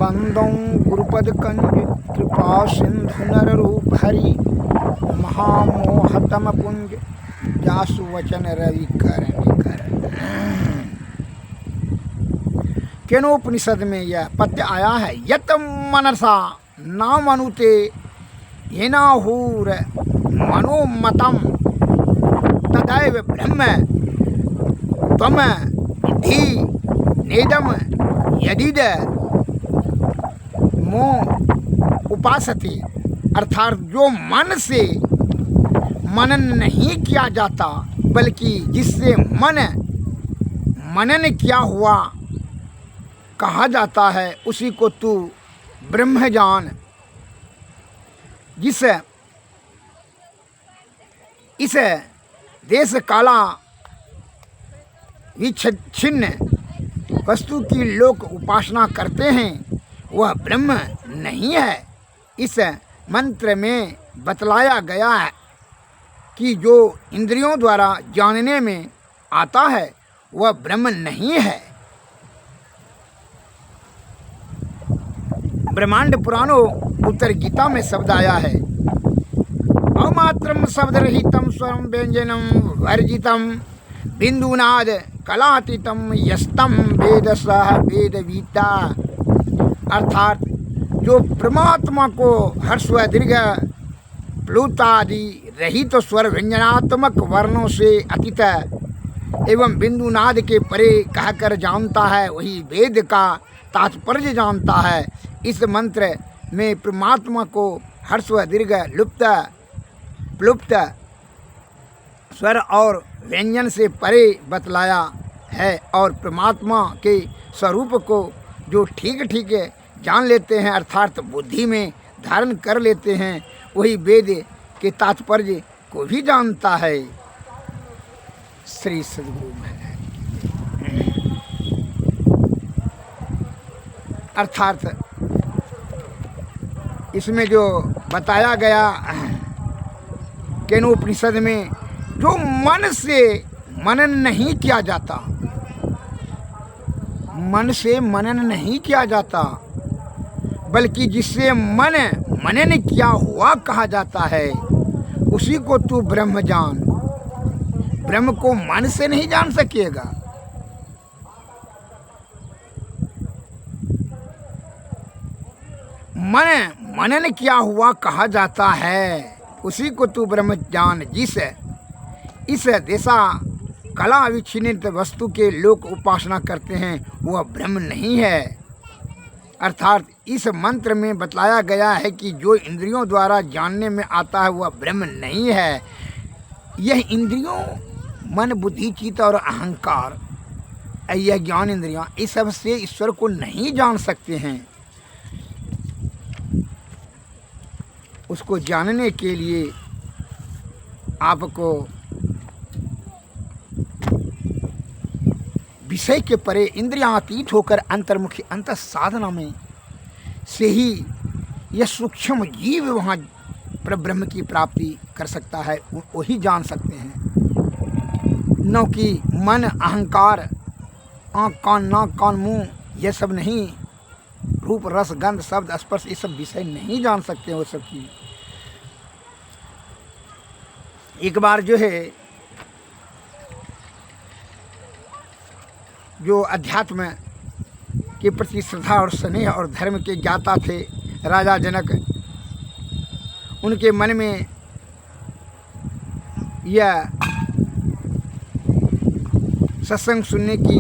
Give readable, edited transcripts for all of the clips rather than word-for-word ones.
बंदों गुरुपद कंज कृपा सिंधु नर रूप हरि महामोहतम पुंज जासु वचन रवि कर केनोपनिषद में यह पद्य आया है। यत मनसा नाम अनुते येनाहूर मनोमतम तदैव ब्रह्म त्वम विद्धि नेदम यदिद मो उपासते। अर्थात जो मन से मनन नहीं किया जाता बल्कि जिससे मनन किया हुआ कहा जाता है उसी को तू ब्रह्म जान। जिस इस देश काला विच्छिन्न वस्तु की लोग उपासना करते हैं वह ब्रह्म नहीं है। इस मंत्र में बतलाया गया है कि जो इंद्रियों द्वारा जानने में आता है वह ब्रह्म नहीं है। ब्रह्मांड पुराणों उत्तर गीता में शब्द आया है अमात्रम शब्द रहितम स्वरम व्यंजनम वर्जितम बिंदुनाद कलातीतम यस्तम वेद सह वेदवीता। अर्थात जो परमात्मा को हर्ष व दीर्घ प्लुतादि रहित तो स्वर व्यंजनात्मक वर्णों से अतीत एवं बिंदुनाद के परे कहकर जानता है वही वेद का तात्पर्य जानता है। इस मंत्र में परमात्मा को हर्ष व दीर्घ लुप्त प्लुप्त स्वर और व्यंजन से परे बतलाया है और परमात्मा के स्वरूप को जो ठीक ठीक जान लेते हैं अर्थात बुद्धि में धारण कर लेते हैं वही वेद के तात्पर्य को भी जानता है। श्री सद्गुरु महाराज। अर्थात इसमें जो बताया गया केनोपनिषद में जो मन से मनन नहीं किया जाता मन से मनन नहीं किया जाता बल्कि जिससे मनन किया हुआ कहा जाता है उसी को तू ब्रह्म जान। ब्रह्म को मन से नहीं जान सकेगा। मनन किया हुआ कहा जाता है उसी को तू ब्रह्म जान। जिस इस देशा कला विच्छिन्नित वस्तु के लोग उपासना करते हैं वह ब्रह्म नहीं है। अर्थात इस मंत्र में बतलाया गया है कि जो इंद्रियों द्वारा जानने में आता है वह ब्रह्म नहीं है। यह इंद्रियों मन बुद्धि चित्त और अहंकार यह ज्ञान इंद्रियां इस सब से ईश्वर को नहीं जान सकते हैं। उसको जानने के लिए आपको विषय के परे इंद्रियातीत होकर अंतर्मुखी अंत साधना में से ही यह सूक्ष्म जीव वहाँ पर ब्रह्म की प्राप्ति कर सकता है। वही जान सकते हैं न कि मन अहंकार आँख कान नाक कान मुँह यह सब नहीं। रूप रस गंध शब्द स्पर्श ये सब विषय नहीं जान सकते वो सब की। एक बार जो है जो अध्यात्म के प्रति श्रद्धा और स्नेह और धर्म के ज्ञाता थे राजा जनक उनके मन में यह सत्संग सुनने की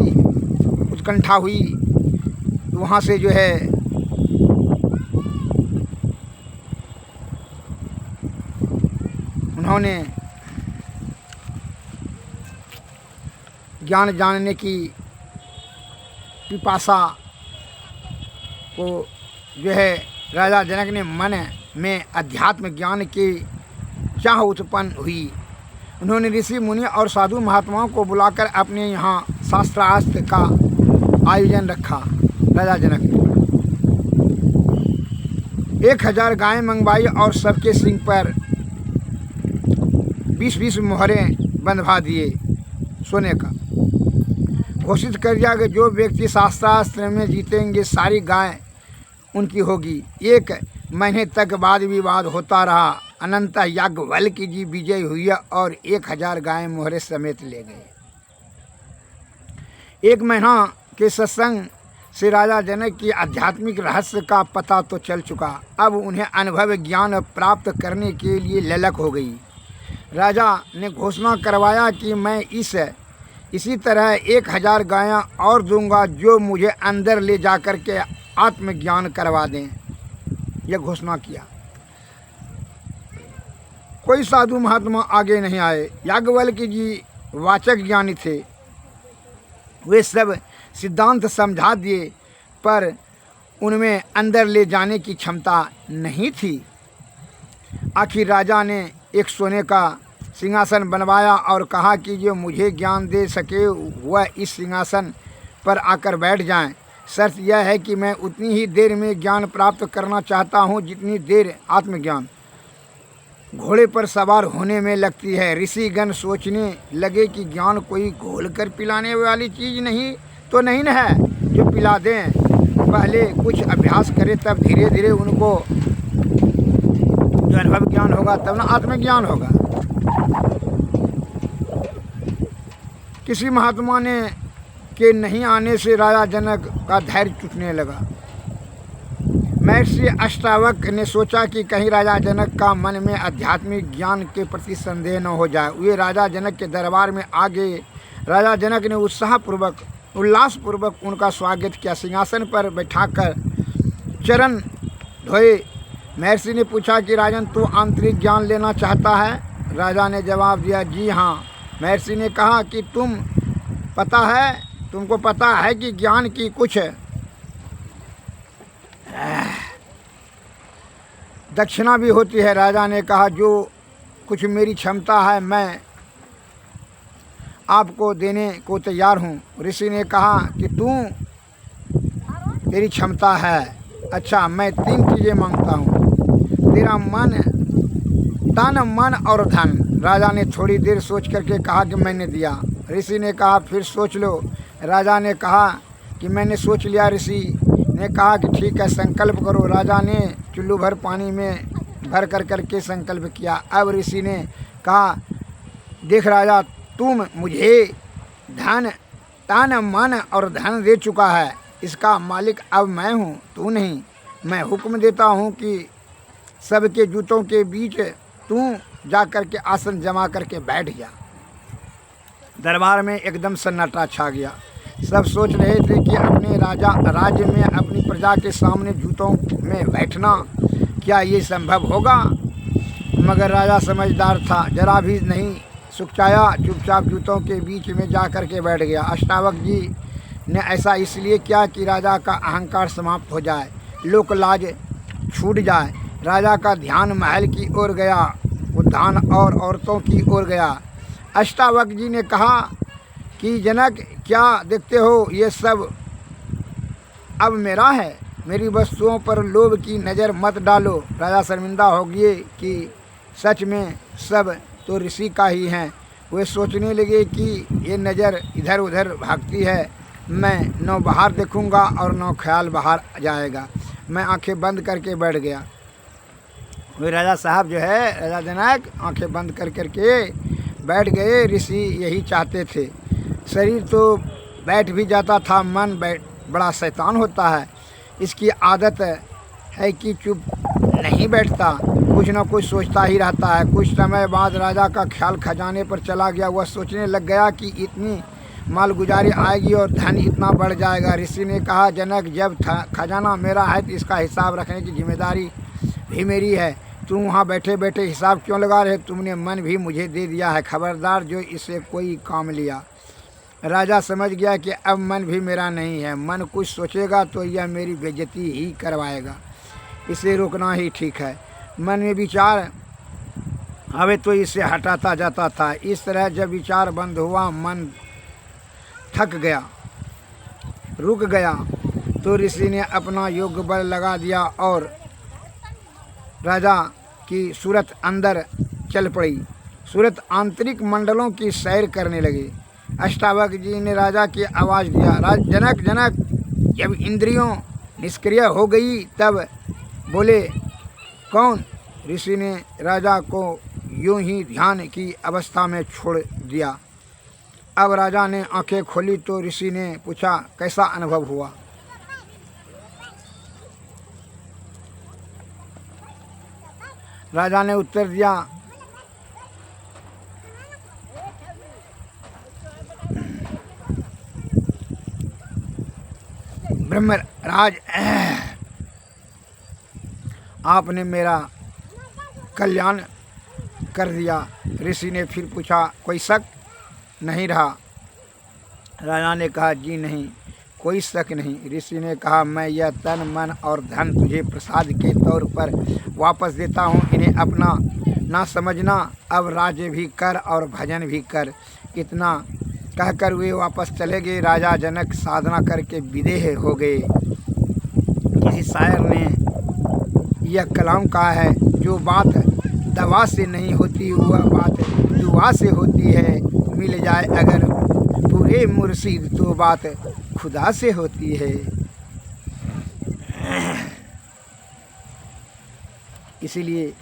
उत्कंठा हुई। वहाँ से जो है उन्होंने ज्ञान जानने की पिपासा को जो है राजा जनक ने मन में अध्यात्म ज्ञान की चाह उत्पन्न हुई। उन्होंने ऋषि मुनि और साधु महात्माओं को बुलाकर अपने यहाँ शास्त्रास्त्र का आयोजन रखा। राजा जनक ने 1000 गायें मंगवाई और सबके सिंह पर 20-20 मोहरें बंधवा दिए सोने का। घोषित कर दिया कि जो व्यक्ति शास्त्रास्त्र में जीतेंगे सारी गाय उनकी होगी। 1 महीने तक वाद विवाद होता रहा। अनंत याज्ञवल्क्य जी विजय हुई और 1000 गाय मोहरे समेत ले गए। 1 महीना के सत्संग से राजा जनक की आध्यात्मिक रहस्य का पता तो चल चुका। अब उन्हें अनुभव ज्ञान प्राप्त करने के लिए ललक हो गई। राजा ने घोषणा करवाया कि मैं इसी तरह 1000 गायें और दूंगा जो मुझे अंदर ले जाकर के आत्मज्ञान करवा दें। यह घोषणा किया। कोई साधु महात्मा आगे नहीं आए। याज्ञवल्क्य जी वाचक ज्ञानी थे, वे सब सिद्धांत समझा दिए, पर उनमें अंदर ले जाने की क्षमता नहीं थी। आखिर राजा ने एक सोने का सिंहासन बनवाया और कहा कि जो मुझे ज्ञान दे सके वह इस सिंहासन पर आकर बैठ जाएं। शर्त यह है कि मैं उतनी ही देर में ज्ञान प्राप्त करना चाहता हूँ जितनी देर आत्मज्ञान घोड़े पर सवार होने में लगती है। ऋषिगण सोचने लगे कि ज्ञान कोई घोल कर पिलाने वाली चीज़ नहीं तो नहीं न है जो पिला दें। पहले कुछ अभ्यास करें, तब धीरे धीरे उनको जो अनुभव ज्ञान होगा तब ना आत्मज्ञान होगा। किसी महात्मा ने के नहीं आने से राजा जनक का धैर्य टूटने लगा। महर्षि अष्टावक्र ने सोचा कि कहीं राजा जनक का मन में आध्यात्मिक ज्ञान के प्रति संदेह न हो जाए। वे राजा जनक के दरबार में आ गए। राजा जनक ने उल्लासपूर्वक उनका स्वागत किया। सिंहासन पर बैठाकर चरण धोए। महर्षि ने पूछा कि राजन तू आंतरिक ज्ञान लेना चाहता है? राजा ने जवाब दिया, जी हाँ। महर्षि ने कहा कि तुमको पता है कि ज्ञान की कुछ दक्षिणा भी होती है। राजा ने कहा, जो कुछ मेरी क्षमता है मैं आपको देने को तैयार हूँ। ऋषि ने कहा कि तेरी क्षमता है। अच्छा, मैं 3 चीज़ें मांगता हूँ, तेरा तन, मन और धन। राजा ने थोड़ी देर सोच करके कहा कि मैंने दिया। ऋषि ने कहा फिर सोच लो। राजा ने कहा कि मैंने सोच लिया। ऋषि ने कहा कि ठीक है, संकल्प करो। राजा ने चुल्लू भर पानी में भर करके संकल्प किया। अब ऋषि ने कहा, देख राजा, तुम मुझे तन, मन और धन दे चुका है। इसका मालिक अब मैं हूँ, तू नहीं। मैं हुक्म देता हूँ कि सबके जूतों के बीच तू जा कर के आसन जमा करके बैठ जा। दरबार में एकदम सन्नाटा छा गया। सब सोच रहे थे कि अपने राज्य में अपनी प्रजा के सामने जूतों में बैठना क्या ये संभव होगा? मगर राजा समझदार था, जरा भी नहीं सुकचाया, चुपचाप जूतों के बीच में जा कर के बैठ गया। अष्टावक्र जी ने ऐसा इसलिए किया कि राजा का अहंकार समाप्त हो जाए, लोक लाज छूट जाए। राजा का ध्यान महल की ओर गया, उद्यान और औरतों की ओर गया। अष्टावक्र जी ने कहा कि जनक, क्या देखते हो, ये सब अब मेरा है, मेरी वस्तुओं पर लोभ की नज़र मत डालो। राजा शर्मिंदा हो गए कि सच में सब तो ऋषि का ही हैं। वे सोचने लगे कि ये नज़र इधर उधर भागती है, मैं न बाहर देखूंगा और न ख्याल बाहर जाएगा। मैं आंखें बंद करके बैठ गया। वे राजा साहब जो है, राजा जनक आंखें बंद करके बैठ गए। ऋषि यही चाहते थे। शरीर तो बैठ भी जाता था, मन बड़ा शैतान होता है। इसकी आदत है कि चुप नहीं बैठता, कुछ न कुछ सोचता ही रहता है। कुछ समय बाद राजा का ख्याल खजाने पर चला गया। वह सोचने लग गया कि इतनी मालगुजारी आएगी और धन इतना बढ़ जाएगा। ऋषि ने कहा, जनक, जब खजाना मेरा है तो इसका हिसाब रखने की जिम्मेदारी भी मेरी है। तुम वहाँ बैठे बैठे हिसाब क्यों लगा रहे? तुमने मन भी मुझे दे दिया है, खबरदार जो इससे कोई काम लिया। राजा समझ गया कि अब मन भी मेरा नहीं है। मन कुछ सोचेगा तो यह मेरी बेइज्जती ही करवाएगा, इसे रोकना ही ठीक है। मन में विचार आवे तो इसे हटाता जाता था। इस तरह जब विचार बंद हुआ, मन थक गया, रुक गया, तो ऋषि ने अपना योग बल लगा दिया और राजा की सूरत अंदर चल पड़ी। सूरत आंतरिक मंडलों की सैर करने लगे। अष्टावक्र जी ने राजा की आवाज़ दिया, जनक जनक, जब इंद्रियों निष्क्रिय हो गई। तब बोले, कौन? ऋषि ने राजा को यूं ही ध्यान की अवस्था में छोड़ दिया। अब राजा ने आंखें खोली तो ऋषि ने पूछा, कैसा अनुभव हुआ? राजा ने उत्तर दिया, ब्रह्मराज, आपने मेरा कल्याण कर दिया। ऋषि ने फिर पूछा, कोई शक नहीं रहा? राजा ने कहा, जी नहीं, कोई शक नहीं। ऋषि ने कहा, मैं यह तन मन और धन तुझे प्रसाद के तौर पर वापस देता हूँ, इन्हें अपना ना समझना। अब राज्य भी कर और भजन भी कर। इतना कहकर वे वापस चले गए। राजा जनक साधना करके विदेह हो गए। किसी शायर ने यह कलाम कहा है, जो बात दवा से नहीं होती वह बात दुआ से होती है। मिल जाए अगर पूरे मुर्शिद तो बात खुदा से होती है। इसीलिए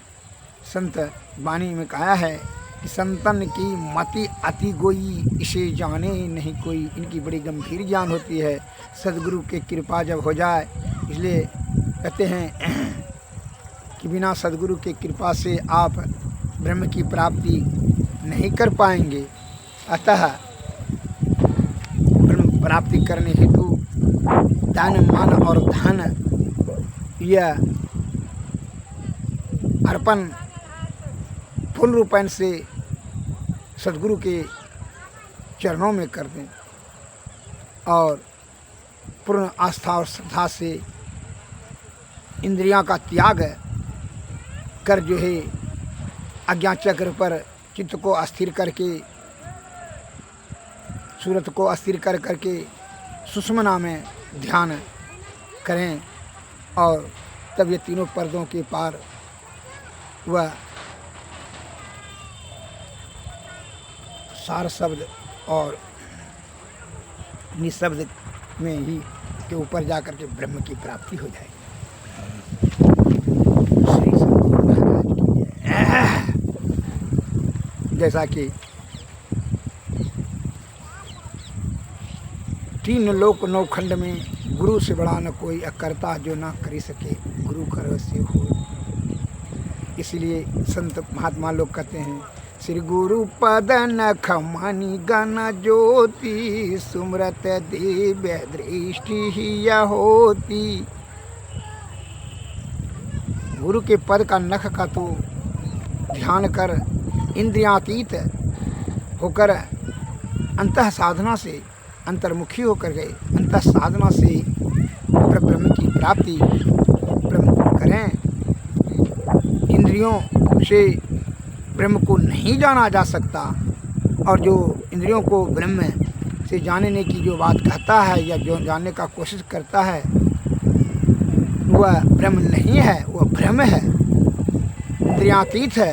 संत वाणी में कहा है कि संतन की मति अति गोई, इसे जाने नहीं कोई। इनकी बड़ी गंभीर ज्ञान होती है, सदगुरु की कृपा जब हो जाए। इसलिए कहते हैं कि बिना सदगुरु की कृपा से आप ब्रह्म की प्राप्ति नहीं कर पाएंगे। अतः ब्रह्म प्राप्ति करने हेतु तन मन और धन यह अर्पण पूर्ण रूपेण से सदगुरु के चरणों में कर दें और पूर्ण आस्था और श्रद्धा से इंद्रियां का त्याग कर जो है अज्ञान चक्र पर चित्त को अस्थिर करके, सूरत को अस्थिर कर करके सुषुम्ना में ध्यान करें और तब ये तीनों पर्दों के पार वह सार शब्द और निशब्द में ही के ऊपर जाकर के ब्रह्म की प्राप्ति हो जाएगी। श्री सद्गुरु महाराज की जय। जैसा कि तीन लोक नौ खंड में गुरु से बड़ा न कोई, अकर्ता जो ना करी सके गुरु कर से हो। इसलिए संत महात्मा लोग कहते हैं, श्री गुरु पद नख मणि गण ज्योति, सुमरत दिव्य दृष्टि ही होती। गुरु के पद का नख का तो ध्यान कर इंद्रियातीत होकर अंतः साधना से अंतर्मुखी होकर गए, अंतः साधना से ब्रह्म की प्राप्ति ब्रह्म करें। इंद्रियों से ब्रह्म को नहीं जाना जा सकता, और जो इंद्रियों को ब्रह्म से जानने की जो बात कहता है या जो जानने का कोशिश करता है वह ब्रह्म नहीं है, वह भ्रम है, इंद्रियातीत है।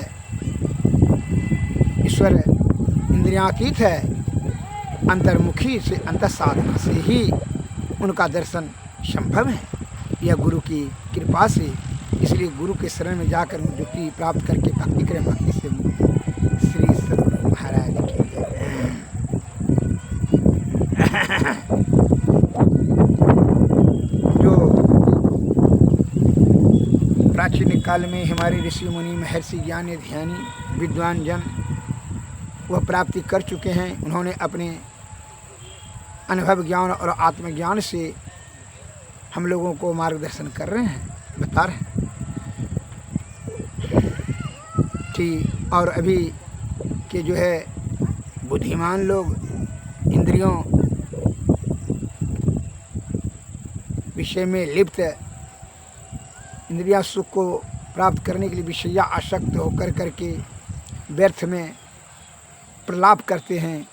ईश्वर इंद्रियातीत है। अंतर्मुखी से अंतर साधना से ही उनका दर्शन संभव है, यह गुरु की कृपा से। इसलिए गुरु के शरण में जाकर मुक्ति प्राप्त करके भक्ति करें, भक्ति से मुक्ति। श्री सद्गुरु महाराज की जय। जो प्राचीन काल में हमारे ऋषि मुनि महर्षि ज्ञानी ध्यानी विद्वान जन वह प्राप्ति कर चुके हैं, उन्होंने अपने अनुभव ज्ञान और आत्मज्ञान से हम लोगों को मार्गदर्शन कर रहे हैं, बता रहे हैं। ठीक, और अभी के जो है बुद्धिमान लोग इंद्रियों विषय में लिप्त, इंद्रिया सुख को प्राप्त करने के लिए विषया आसक्त होकर करके व्यर्थ में प्रलाप करते हैं,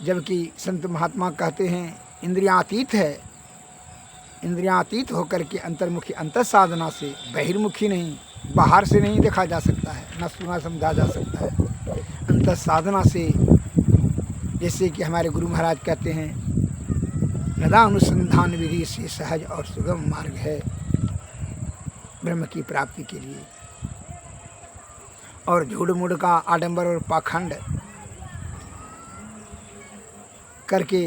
जबकि संत महात्मा कहते हैं इंद्रियातीत है। इंद्रियातीत होकर के अंतर्मुखी अंतर साधना से, बहिर्मुखी नहीं, बाहर से नहीं देखा जा सकता है, न सुना समझा जा सकता है। अंतर साधना से, जैसे कि हमारे गुरु महाराज कहते हैं नदानुसंधान विधि से सहज और सुगम मार्ग है ब्रह्म की प्राप्ति के लिए। और झूठ मूठ का आडंबर और पाखंड करके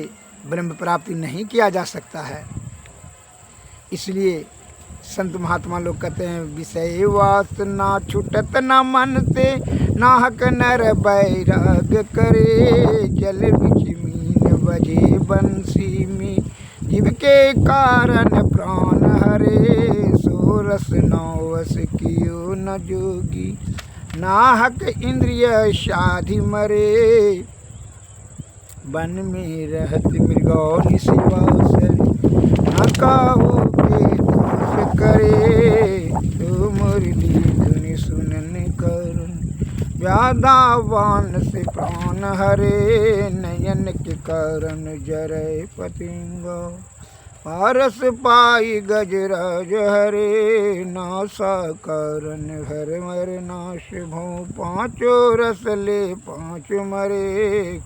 ब्रह्म प्राप्ति नहीं किया जा सकता है। इसलिए संत महात्मा लोग कहते हैं, विषय वासना छूटत न मन से, नाहक नर बैराग करे, जल बिच मीन बजे बंसी में, जीव के कारण प्राण हरे, सो रस नौवस कियो न जोगी, नाहक इंद्रिय शाधि मरे, वन में रहत मृगौल शिवासर, न काहू के दोष करे, तो मुरली धुनि सुनन करुण, व्याधावान से प्राण हरे, नयन के कारण जरय पतिंगा, पारस पाई गजराज हरे, नासा कारण हर मर नाश भौ, पांचों रस ले पांच मरे,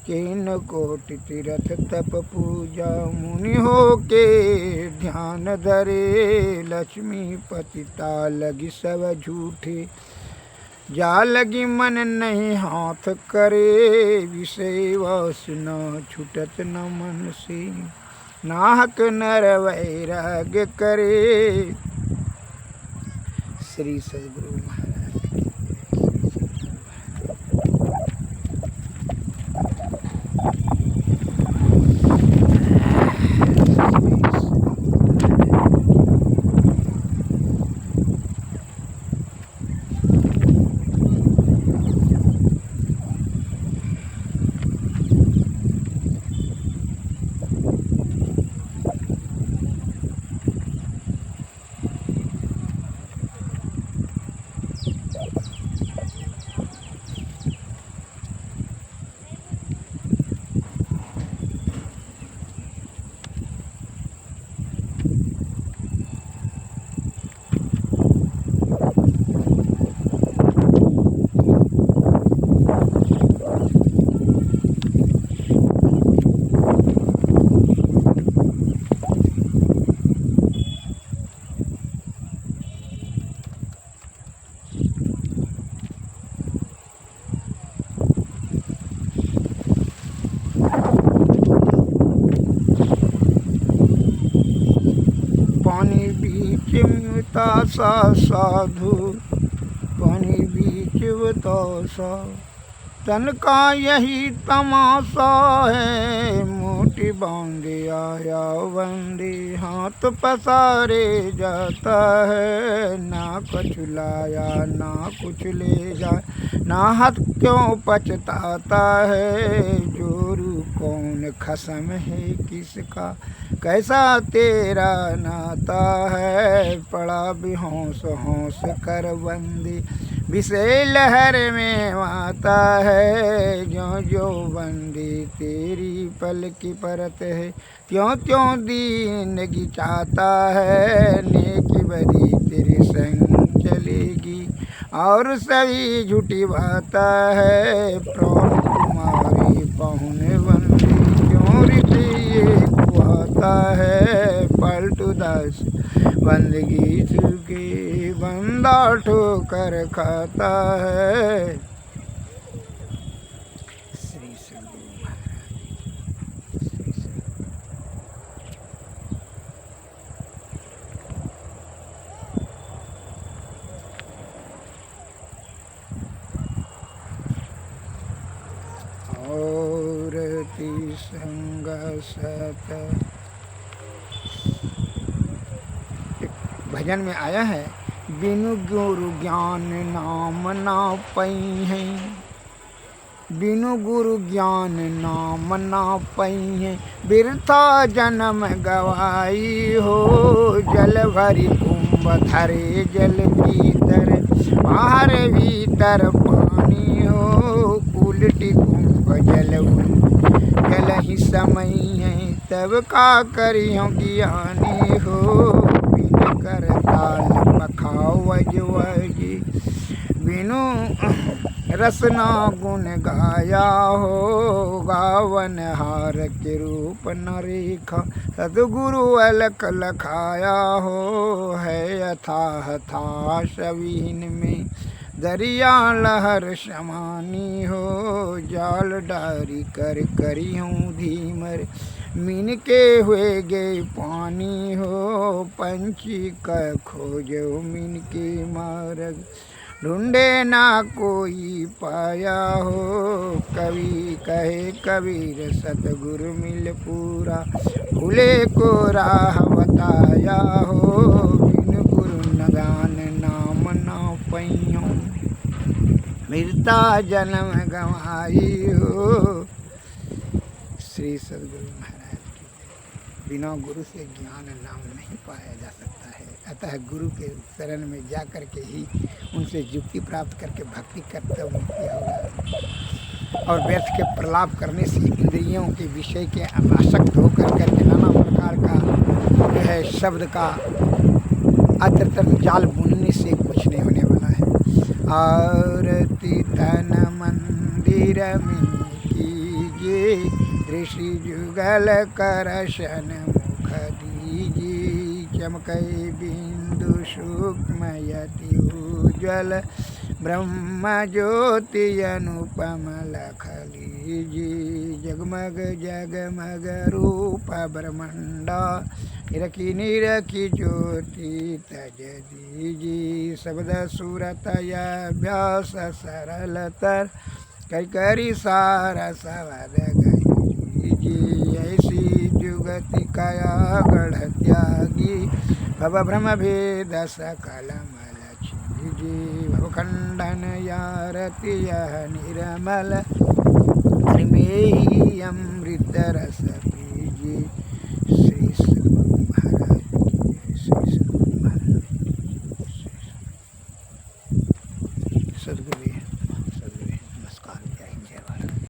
किन कोटि तीरथ तप पूजा, मुनि हो के ध्यान धरे, लक्ष्मी पतिता लगी सब झूठे, जा लगी मन नहीं हाथ करे, विषय वासना छूटत न मन से, नाहक नर वैराग करे। श्री सद्गुरु महाराज। सा साधु पानी बीच बतासा, तन का यही तमाशा है, मोटी बांधे आया बंदी, हाथ पसारे जाता है, ना कुछ लाया ना कुछ ले जाए, ना हाथ क्यों पछताता है, जोरू कौन खसम है किसका, कैसा तेरा नाता है, पड़ा भी हौस हौस कर बंदी, विषय लहर में माता है, जो जो बंदी तेरी पल की परत है, त्यों त्यों दीन की चाहता है, नेकी बदी तेरे संग चलेगी, और सभी झूठी बाता है, प्राण तुम्हारी पहुने बंदी, क्यों रितिए कुआता है, पलटू दास बंदगी चुके, बंदा ठोकर खाता है। श्री सद्गुरु महाराज। और संग सत भजन में आया है, बिनु गुरु ज्ञान नाम ना पई है, बिनु गुरु ज्ञान नाम ना पई है, बिरथा जन्म गवाई हो, जल भरी कुंभ धरे जल भीतर, बाहर भीतर पानी हो, उल्टी कुंभ जल जल ही समय है, तब का करियो ज्ञानी हो, कर ताल पखाओ वज बिनु रसना गुण गाया हो, गावन हार के रूप न रेखा। सतगुरु अलख लखाया हो, है अथाह था सवीन में। दरिया लहर समानी हो, जाल डारी कर करी हूँ धीमर। मीन के हुए गए पानी हो, पंछी का खोजो मीन के मार्ग। ढूंढे ना कोई पाया हो, कवि कहे कबीर सतगुरु मिल पूरा। भूले को राह बताया हो, बिन गुरु नगान नाम ना पैयो। मिलता जन्म गवाई हो। श्री सदगुरु महाराज की। बिना गुरु से ज्ञान नाम नहीं पाया जा सकता है। अतः गुरु के शरण में जा कर के ही उनसे युक्ति प्राप्त करके भक्ति करते मुक्ति होगा। और व्यर्थ के प्रलाप करने से, इंद्रियों के विषय के आसक्त होकर करके नाना प्रकार का जो है शब्द का अत्र जाल बुनने से कुछ नहीं होने वाला है। आरती तन मंदिर में कीजिए, ऋषि जुगल करशन मुख दीजिए। चमकई बिंदु सूक्ष्मयति उज्ज्वल, ब्रह्म ज्योति अनुपम लख लीजिए। जगमग जगमग रूप ब्रह्मंडा, निरखी निरखी ज्योति तज दीजिए। शब्द सूरत अभ्यास सरलतर, कई करी सारा सवद गई। ऐसी जुगति कया गढ़ त्यागी, भव भ्रम भेद सकल मल छीजी। भवखंडन यारति यह निर्मल, में अमृत रस पीजी। श्री सद्गुरु महाराज की। श्री सद्गुरु महाराज। सद्गुरु